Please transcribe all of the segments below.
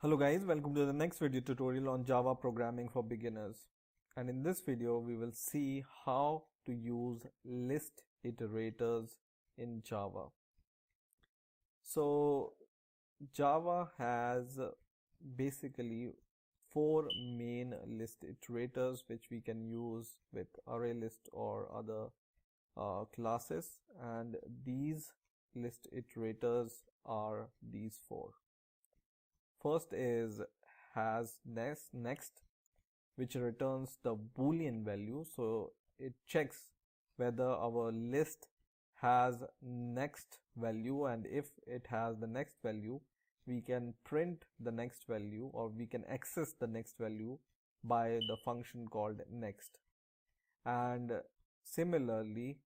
Hello guys, welcome to the next video tutorial on Java programming for beginners. And in this video we will see how to use list iterators in Java. So Java has basically four main list iterators which we can use with ArrayList or other classes, and these list iterators are these four. First is has next, which returns the Boolean value. So it checks whether our list has next value, and if it has the next value, we can print the next value, or we can access the next value by the function called next. And similarly,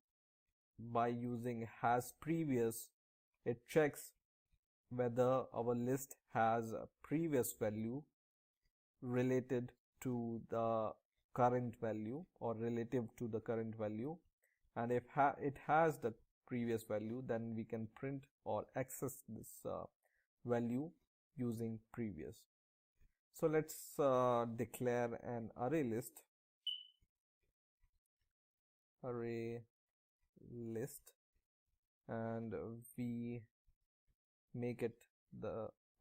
by using has previous, it checks whether our list has a previous value related to the current value or relative to the current value, and if it has the previous value, then we can print or access this value using previous. So let's declare an array list and we make it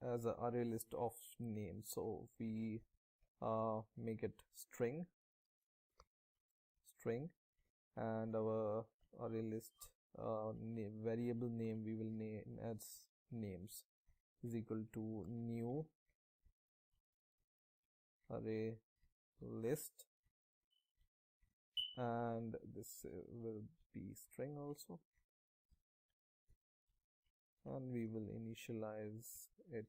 as an array list of names. So we make it string, and our array list variable name we will name as names is equal to new array list, and this will be string also, and we will initialize it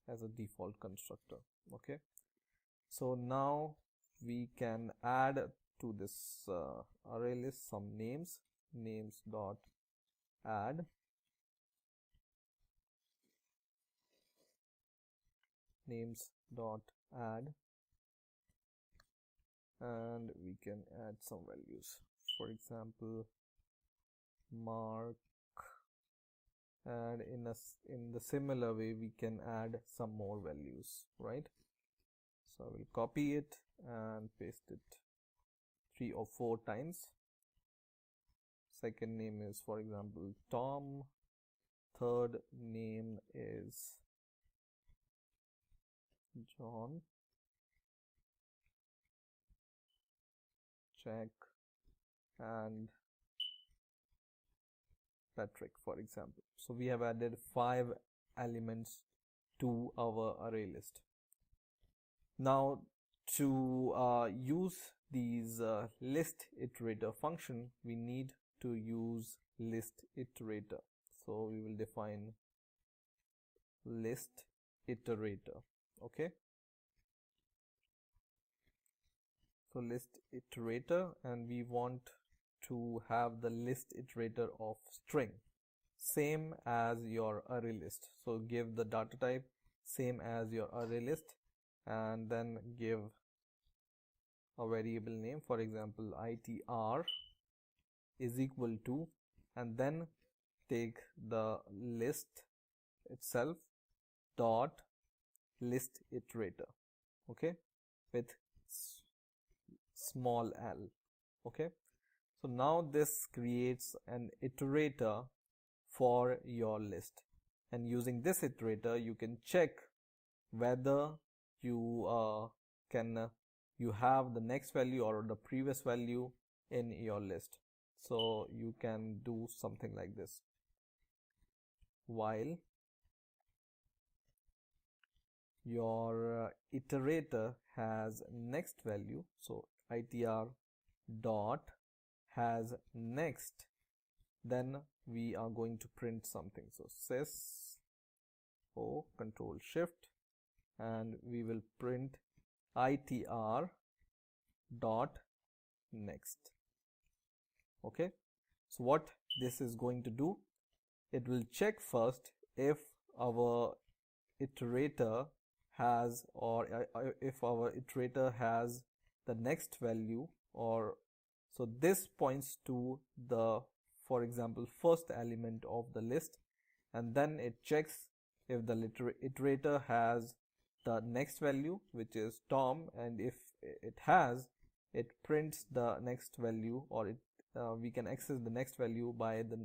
as a default constructor. Okay, so now we can add to this array list some names dot add and we can add some values, for example mark, and in the similar way we can add some more values, right? So I will copy it and paste it 3 or 4 times. Second name is, for example, Tom. Third name is John, Jack, and Patrick, for example. So we have added 5 elements to our array list. Now to use these list iterator function, we need to use list iterator. So we will define list iterator. Okay, so list iterator, and we want to have the list iterator of string, same as your array list. So give the data type same as your array list, and then give a variable name, for example itr is equal to, and then take the list itself dot list iterator, okay, with small l. Okay, so now this creates an iterator for your list, and using this iterator you can check whether you you have the next value or the previous value in your list. So you can do something like this: while your iterator has next value, so itr dot has next, then we are going to print something. So sys o control shift, and we will print itr dot next. Okay, so what this is going to do, it will check first if our iterator has, or if our iterator has the next value, or so this points to the, for example, first element of the list, and then it checks if the iterator has the next value, which is Tom, and if it has, it prints the next value, or we can access the next value by the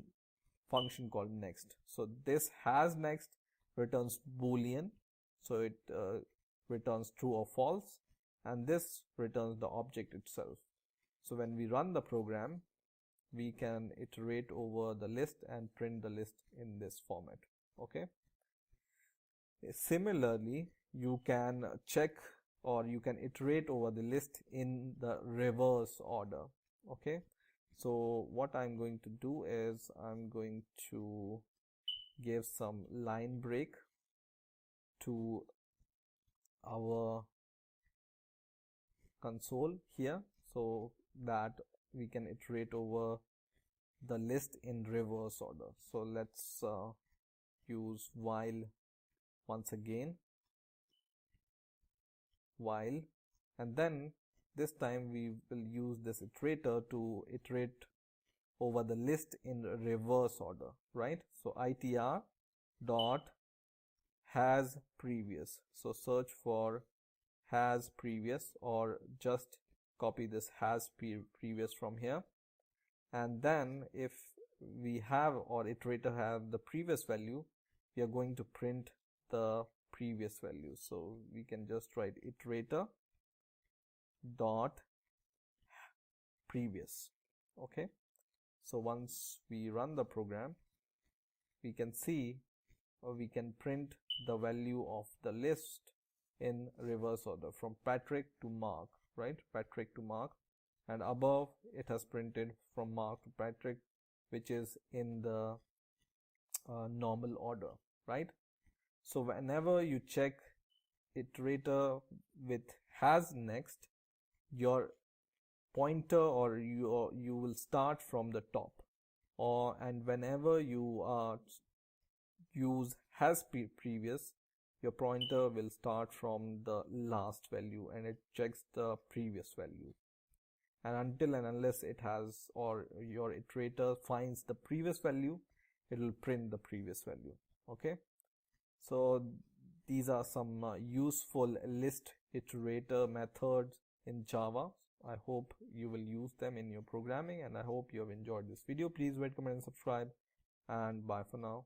function called next. So this has next returns boolean, so it returns true or false, and this returns the object itself. So when we run the program, we can iterate over the list and print the list in this format. Okay. Similarly, you can check, or you can iterate over the list in the reverse order. Okay. So what I'm going to do is I'm going to give some line break to our console here, so that we can iterate over the list in reverse order. So let's use while once again, while, and then this time we will use this iterator to iterate over the list in reverse order, right? So itr dot has previous, so search for has previous, or just copy this has previous from here, and then if we have, or iterator have the previous value, we are going to print the previous value. So we can just write iterator dot previous. Okay, so once we run the program, we can see, or we can print the value of the list in reverse order from Patrick to Mark, right? Patrick to Mark, and above it has printed from Mark to Patrick, which is in the normal order, right? So whenever you check iterator with has next, your pointer, or you will start from the top, and whenever you use has previous, your pointer will start from the last value and it checks the previous value, and until and unless it has, or your iterator finds the previous value, it will print the previous value. Okay, so these are some useful list iterator methods in Java. I hope you will use them in your programming, and I hope you have enjoyed this video. Please rate, comment and subscribe, and bye for now.